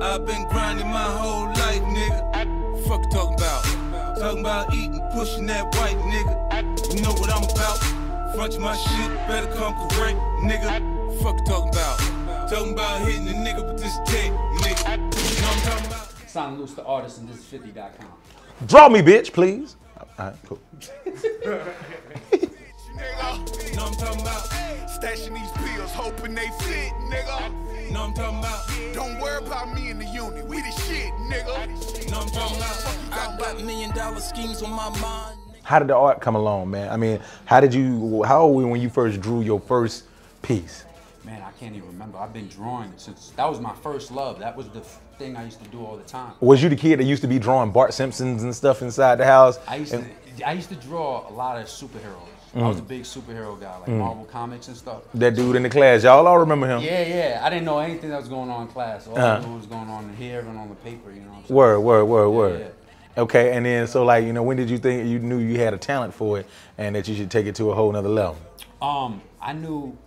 I've been grinding my whole life, nigga. Fuck you talking about? Talking about eating, pushing that white nigga. You know what I'm about. Front my shit, better come correct, nigga. Fuck you talking about? Talking about hitting the nigga with this dick, nigga. You know what I'm talking about? It's Andaluz the artist and Thisis50.com. Draw me, bitch, please. All right, cool. Nigga, know I'm talking about? Stashing these pills, hoping they fit, nigga. Know I'm talking about? Don't worry about me in the uni, we the shit, nigga. Know I'm talking about? I got $1 million schemes on my mind. How did the art come along, man? I mean, how old were you when you first drew your first piece? Man, I can't even remember. I've been drawing since, that was my first love. That was the thing I used to do all the time. Was you the kid that used to be drawing Bart Simpsons and stuff inside the house? I used to draw a lot of superheroes. I was a big superhero guy, like Marvel comics and stuff. That dude in the class, y'all all remember him? Yeah. I didn't know anything that was going on in class. All I knew what was going on in here and on the paper, you know what I'm saying? Word. Yeah. Okay, and then so like, you know, when did you think you knew you had a talent for it and that you should take it to a whole nother level? I knew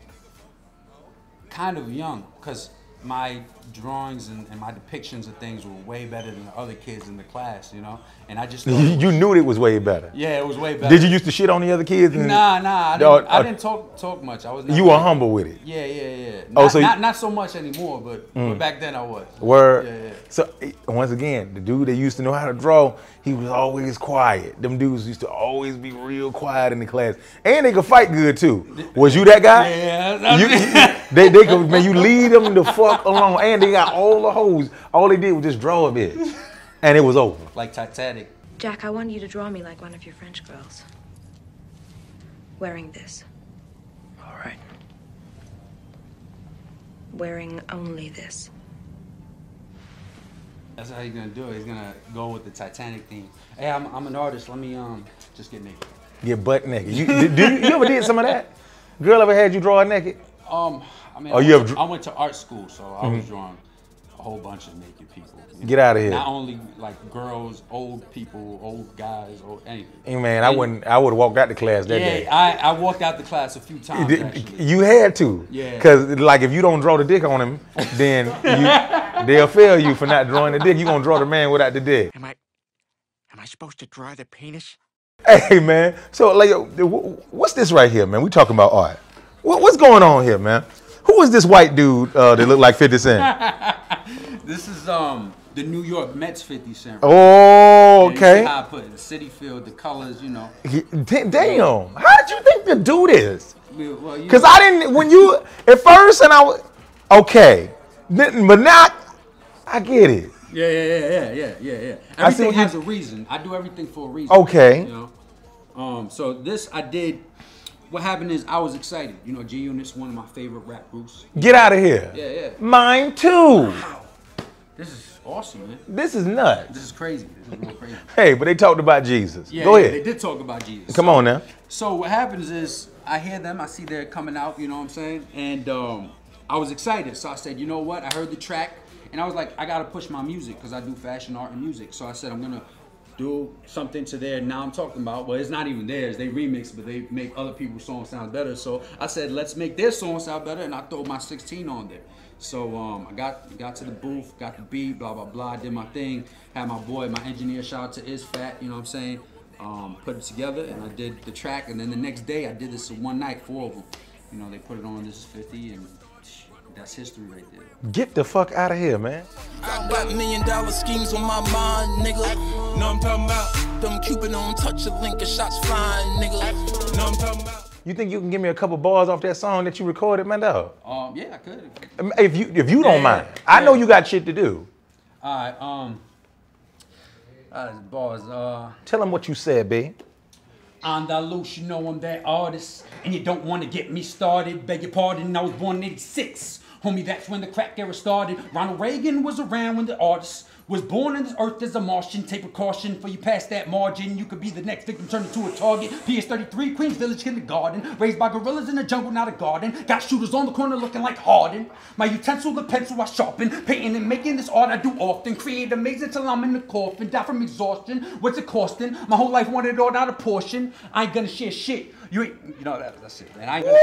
kind of young, because my drawings and my depictions of things were way better than the other kids in the class, you know? And I just thought you knew it was way better? Yeah, it was way better. Did you used to shit on the other kids? Nah, I didn't talk much. I was you were humble with it? Yeah. Not so much anymore, but back then I was. Word? Yeah. So, once again, the dude that used to know how to draw, he was always quiet. Them dudes used to always be real quiet in the class. And they could fight good, too. Was you that guy? Yeah. They could, man, you leave them the fuck alone. And they got all the hoes. All they did was just draw a bitch. And it was over. Like Titanic. Jack, I want you to draw me like one of your French girls. Wearing this. All right. Wearing only this. That's how he's gonna do it. He's gonna go with the Titanic theme. Hey, I'm an artist. Let me just get naked. Get butt naked. You ever did some of that? Girl ever had you draw naked? I mean, Oh, I went to art school, so I was drawing a whole bunch of naked people. Get out of here. Not only like girls, old people, old guys, or anything. Hey man, I would have walked out the class that day. Yeah, I walked out the class a few times, actually. You had to. Yeah. Because like if you don't draw the dick on him, then they'll fail you for not drawing the dick. You're gonna draw the man without the dick. Am I supposed to draw the penis? Hey man, so like what's this right here, man? We talking about art. What's going on here, man? Who is this white dude that look like 50 Cent? This is the New York Mets 50 Cent. Right? Oh, okay. You see how I put it, the city field, the colors, you know. Damn, how did you think to do this? Well, because I didn't, when you, at first, and I was, okay. But now, I get it. Yeah. Everything has a reason. I do everything for a reason. Okay. You know? So this I did. What happened is I was excited. You know, G-Unit's one of my favorite rap groups. Get out of here. Yeah. Mine too. Wow. This is awesome, man. This is nuts. This is crazy. This is real crazy. Hey, but they talked about Jesus. Yeah, Go ahead. They did talk about Jesus. Come on now. So what happens is I hear them. I see they're coming out. You know what I'm saying? And I was excited. So I said, you know what? I heard the track. And I was like, I got to push my music because I do fashion, art, and music. So I said, I'm going to do something to their Now I'm Talking About. Well, it's not even theirs. They remix, but they make other people's songs sound better. So I said, let's make their song sound better. And I throw my 16 on there. So I got to the booth, got the beat, blah, blah, blah. I did my thing. Had my boy, my engineer, shout out to Is Fat, you know what I'm saying? Put it together, and I did the track. And then the next day, I did this one night, 4 of them. You know, they put it on Thisis50, and that's history right there. Get the fuck out of here, man. I got $1 million schemes on my mind, nigga. Know I'm talking about? Them Cupid on touch a link and shots flying, nigga. Know I'm talking about? You think you can give me a couple bars off that song that you recorded, man, dog? Yeah, I could. If you don't mind. I know you got shit to do. All right, bars. Tell them what you said, babe. Andaluz, you know I'm that artist, and you don't want to get me started. Beg your pardon, I was born in '86. Homie, that's when the crack era started. Ronald Reagan was around when the artist was born on this earth as a Martian. Take precaution for you past that margin. You could be the next victim turned into a target. PS33, Queens Village Kindergarten. Raised by gorillas in the jungle, not a garden. Got shooters on the corner looking like Harden. My utensil, the pencil I sharpen. Painting and making this art I do often. Create amazing till I'm in the coffin. Die from exhaustion. What's it costing? My whole life wanted it all, not a portion. I ain't gonna share shit. You know that's it, man. I ain't gonna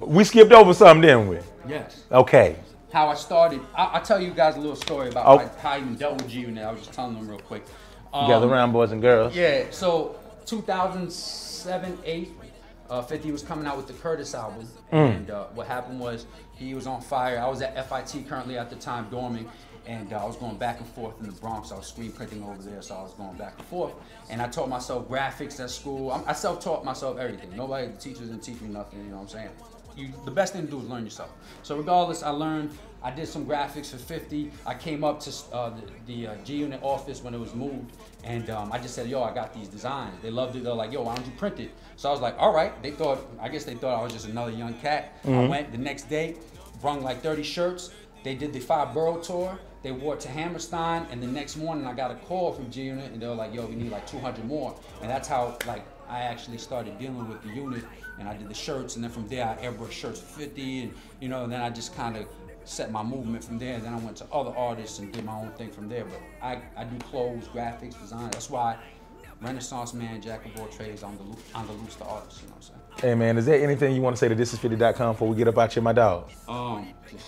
We skipped over something, didn't we? Yes. Okay. How I started. I'll tell you guys a little story about how I even dealt with G-Unit. I was just telling them real quick. Gather around, boys and girls. Yeah, so 2007, 8, 50 was coming out with the Curtis album. And what happened was he was on fire. I was at FIT currently at the time, dorming. And I was going back and forth in the Bronx. I was screen printing over there, so I was going back and forth. And I taught myself graphics at school. I self-taught myself everything. Nobody, the teachers didn't teach me nothing, you know what I'm saying? The best thing to do is learn yourself. So regardless, I did some graphics for 50. I came up to the G-Unit office when it was moved, and I just said, yo, I got these designs. They loved it. They're like, yo, why don't you print it? So I was like, all right. I guess they thought I was just another young cat. I went the next day, brung like 30 shirts. They did the 5 borough tour. They wore it to Hammerstein, and the next morning I got a call from G-Unit, and they were like, yo, we need like 200 more. And that's how I actually started dealing with the unit, and I did the shirts, and then from there I airbrushed shirts for 50, and and then I just kind of set my movement from there. And then I went to other artists and did my own thing from there. But I do clothes, graphics, design. That's why Renaissance man, jack of all trades, on the loose the artist, you know what I'm saying? Hey man, is there anything you want to say to Thisis50.com before we get up out here, my dog? Just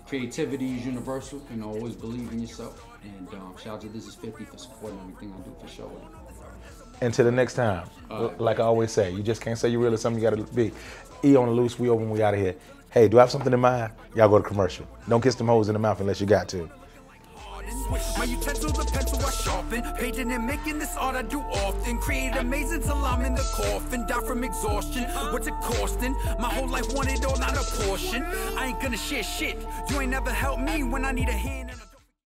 creativity is universal, always believe in yourself. And shout out to Thisis50 for supporting everything I do for sure. Until the next time, like I always say, you just can't say you're real or something you gotta be. E on the loose, we over and we out of here. Hey, do I have something in mind? Y'all go to commercial. Don't kiss them hoes in the mouth unless you got to. My utensil, the pencil I sharpen, painting and making this art I do often. Create amazing till I'm in the coffin, die from exhaustion. What's it costing? My whole life wanted all, not a portion. I ain't gonna share shit. You ain't never helped me when I need a hand.